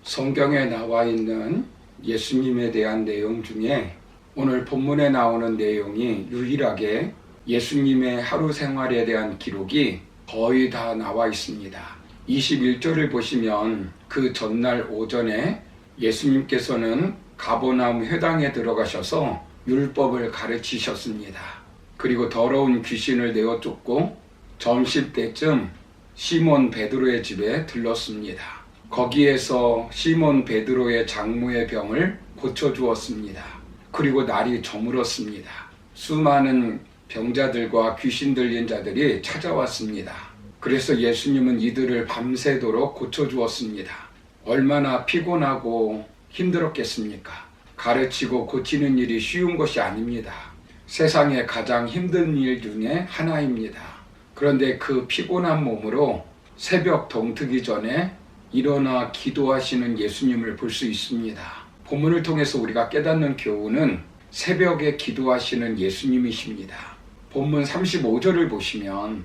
성경에 나와 있는 예수님에 대한 내용 중에 오늘 본문에 나오는 내용이 유일하게 예수님의 하루 생활에 대한 기록이 거의 다 나와 있습니다. 21절을 보시면 그 전날 오전에 예수님께서는 가버나움 회당에 들어가셔서 율법을 가르치셨습니다. 그리고 더러운 귀신을 내어 쫓고 점심때쯤 시몬 베드로의 집에 들렀습니다. 거기에서 시몬 베드로의 장모의 병을 고쳐주었습니다. 그리고 날이 저물었습니다. 수많은 병자들과 귀신 들린 자들이 찾아왔습니다. 그래서 예수님은 이들을 밤새도록 고쳐주었습니다. 얼마나 피곤하고 힘들었겠습니까? 가르치고 고치는 일이 쉬운 것이 아닙니다. 세상에 가장 힘든 일 중에 하나입니다. 그런데 그 피곤한 몸으로 새벽 동트기 전에 일어나 기도하시는 예수님을 볼 수 있습니다. 본문을 통해서 우리가 깨닫는 교훈은 새벽에 기도하시는 예수님이십니다. 본문 35절을 보시면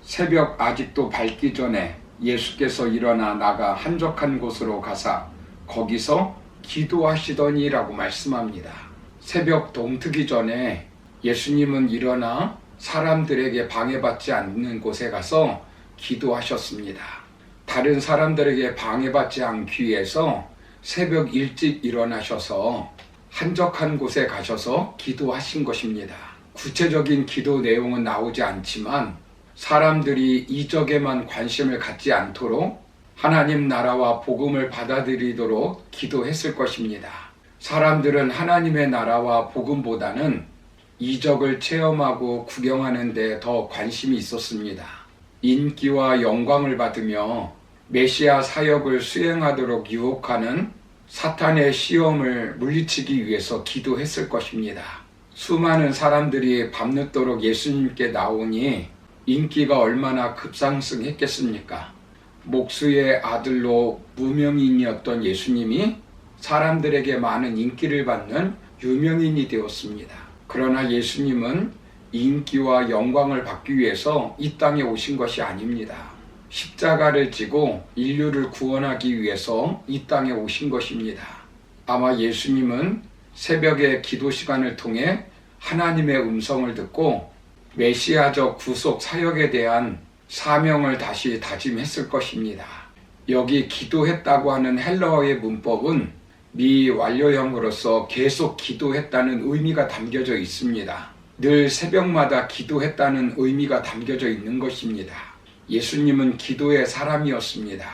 새벽 아직도 밝기 전에 예수께서 일어나 나가 한적한 곳으로 가사 거기서 기도하시더니라고 말씀합니다. 새벽 동트기 전에 예수님은 일어나 사람들에게 방해받지 않는 곳에 가서 기도하셨습니다. 다른 사람들에게 방해받지 않기 위해서 새벽 일찍 일어나셔서 한적한 곳에 가셔서 기도하신 것입니다. 구체적인 기도 내용은 나오지 않지만 사람들이 이적에만 관심을 갖지 않도록 하나님 나라와 복음을 받아들이도록 기도했을 것입니다. 사람들은 하나님의 나라와 복음보다는 이적을 체험하고 구경하는 데 더 관심이 있었습니다. 인기와 영광을 받으며 메시아 사역을 수행하도록 유혹하는 사탄의 시험을 물리치기 위해서 기도했을 것입니다. 수많은 사람들이 밤늦도록 예수님께 나오니 인기가 얼마나 급상승했겠습니까? 목수의 아들로 무명인이었던 예수님이 사람들에게 많은 인기를 받는 유명인이 되었습니다. 그러나 예수님은 인기와 영광을 받기 위해서 이 땅에 오신 것이 아닙니다. 십자가를 지고 인류를 구원하기 위해서 이 땅에 오신 것입니다. 아마 예수님은 새벽의 기도 시간을 통해 하나님의 음성을 듣고 메시아적 구속 사역에 대한 사명을 다시 다짐했을 것입니다. 여기 기도했다고 하는 헬라어의 문법은 미완료형으로서 계속 기도했다는 의미가 담겨져 있습니다. 늘 새벽마다 기도했다는 의미가 담겨져 있는 것입니다. 예수님은 기도의 사람이었습니다.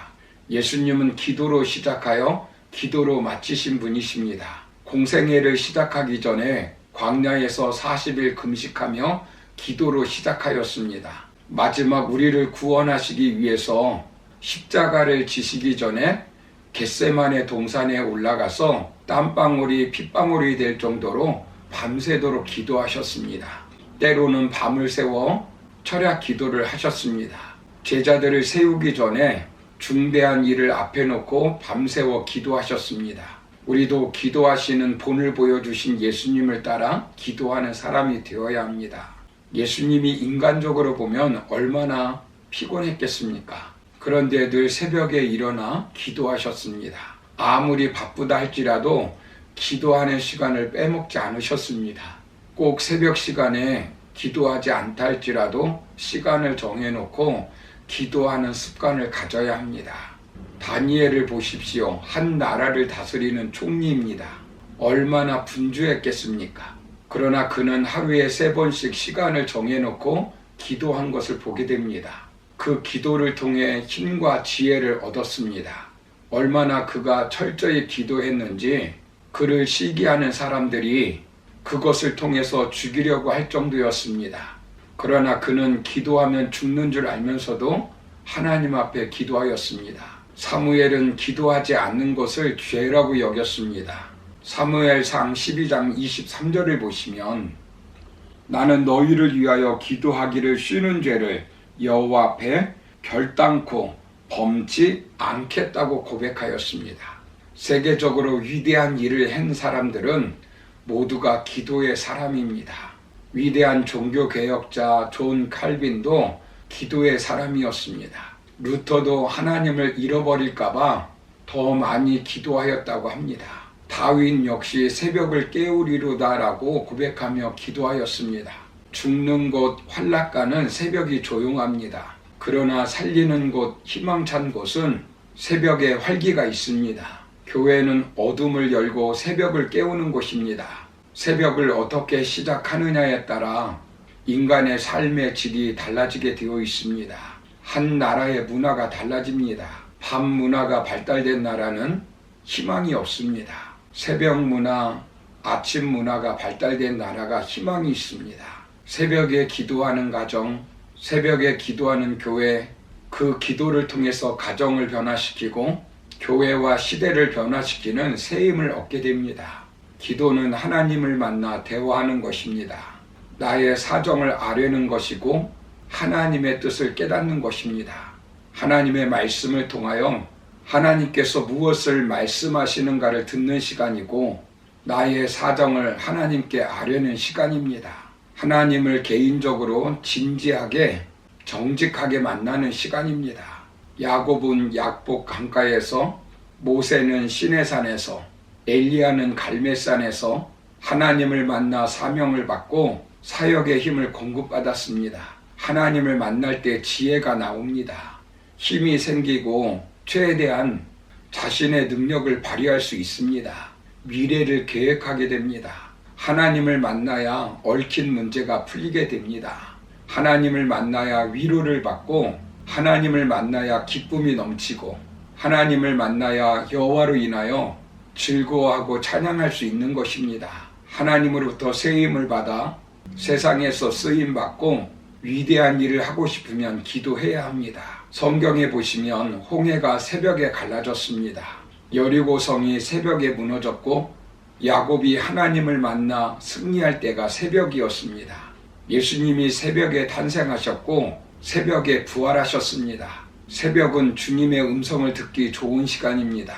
예수님은 기도로 시작하여 기도로 마치신 분이십니다. 공생애를 시작하기 전에 광야에서 40일 금식하며 기도로 시작하였습니다. 마지막 우리를 구원하시기 위해서 십자가를 지시기 전에 겟세마네 동산에 올라가서 땀방울이 핏방울이 될 정도로 밤새도록 기도하셨습니다. 때로는 밤을 새워 철야 기도를 하셨습니다. 제자들을 세우기 전에 중대한 일을 앞에 놓고 밤새워 기도하셨습니다. 우리도 기도하시는 본을 보여주신 예수님을 따라 기도하는 사람이 되어야 합니다. 예수님이 인간적으로 보면 얼마나 피곤했겠습니까? 그런데 늘 새벽에 일어나 기도하셨습니다. 아무리 바쁘다 할지라도 기도하는 시간을 빼먹지 않으셨습니다. 꼭 새벽 시간에 기도하지 않다 할지라도 시간을 정해놓고 기도하는 습관을 가져야 합니다. 다니엘을 보십시오. 한 나라를 다스리는 총리입니다. 얼마나 분주했겠습니까? 그러나 그는 하루에 3번씩 시간을 정해놓고 기도한 것을 보게 됩니다. 그 기도를 통해 힘과 지혜를 얻었습니다. 얼마나 그가 철저히 기도했는지 그를 시기하는 사람들이 그것을 통해서 죽이려고 할 정도였습니다. 그러나 그는 기도하면 죽는 줄 알면서도 하나님 앞에 기도하였습니다. 사무엘은 기도하지 않는 것을 죄라고 여겼습니다. 사무엘상 12장 23절을 보시면 나는 너희를 위하여 기도하기를 쉬는 죄를 여호와 앞에 결단코 범치 않겠다고 고백하였습니다. 세계적으로 위대한 일을 한 사람들은 모두가 기도의 사람입니다. 위대한 종교개혁자 존 칼빈도 기도의 사람이었습니다. 루터도 하나님을 잃어버릴까봐 더 많이 기도하였다고 합니다. 다윗 역시 새벽을 깨우리로다라고 고백하며 기도하였습니다. 죽는 곳 환락가는 새벽이 조용합니다. 그러나 살리는 곳 희망찬 곳은 새벽에 활기가 있습니다. 교회는 어둠을 열고 새벽을 깨우는 곳입니다. 새벽을 어떻게 시작하느냐에 따라 인간의 삶의 질이 달라지게 되어 있습니다. 한 나라의 문화가 달라집니다. 밤 문화가 발달된 나라는 희망이 없습니다. 새벽 문화, 아침 문화가 발달된 나라가 희망이 있습니다. 새벽에 기도하는 가정, 새벽에 기도하는 교회, 그 기도를 통해서 가정을 변화시키고 교회와 시대를 변화시키는 새 힘을 얻게 됩니다. 기도는 하나님을 만나 대화하는 것입니다. 나의 사정을 아뢰는 것이고 하나님의 뜻을 깨닫는 것입니다. 하나님의 말씀을 통하여 하나님께서 무엇을 말씀하시는가를 듣는 시간이고 나의 사정을 하나님께 아뢰는 시간입니다. 하나님을 개인적으로 진지하게 정직하게 만나는 시간입니다. 야곱은 약복 강가에서, 모세는 시내산에서, 엘리야는 갈멜산에서 하나님을 만나 사명을 받고 사역의 힘을 공급받았습니다. 하나님을 만날 때 지혜가 나옵니다. 힘이 생기고 최대한 자신의 능력을 발휘할 수 있습니다. 미래를 계획하게 됩니다. 하나님을 만나야 얽힌 문제가 풀리게 됩니다. 하나님을 만나야 위로를 받고 하나님을 만나야 기쁨이 넘치고 하나님을 만나야 여호와로 인하여 즐거워하고 찬양할 수 있는 것입니다. 하나님으로부터 세임을 받아 세상에서 쓰임받고 위대한 일을 하고 싶으면 기도해야 합니다. 성경에 보시면 홍해가 새벽에 갈라졌습니다. 여리고성이 새벽에 무너졌고 야곱이 하나님을 만나 승리할 때가 새벽이었습니다. 예수님이 새벽에 탄생하셨고 새벽에 부활하셨습니다. 새벽은 주님의 음성을 듣기 좋은 시간입니다.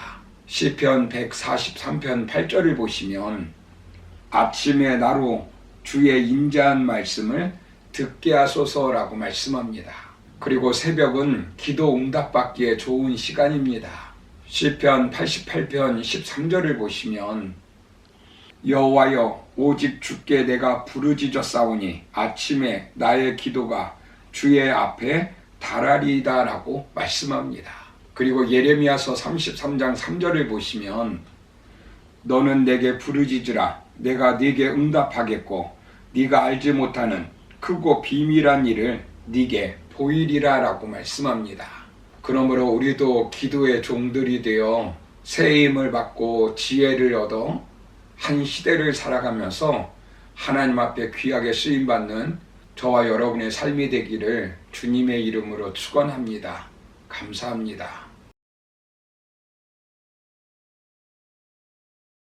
시편 143편 8절을 보시면 아침에 나로 주의 인자한 말씀을 듣게 하소서라고 말씀합니다. 그리고 새벽은 기도 응답받기에 좋은 시간입니다. 시편 88편 13절을 보시면 여호와여 오직 주께 내가 부르짖었사오니 아침에 나의 기도가 주의 앞에 달하리이다 라고 말씀합니다. 그리고 예레미야서 33장 3절을 보시면 너는 내게 부르짖으라 내가 네게 응답하겠고 네가 알지 못하는 크고 비밀한 일을 네게 보이리라 라고 말씀합니다. 그러므로 우리도 기도의 종들이 되어 새 힘을 받고 지혜를 얻어 한 시대를 살아가면서 하나님 앞에 귀하게 쓰임받는 저와 여러분의 삶이 되기를 주님의 이름으로 축원합니다. 감사합니다.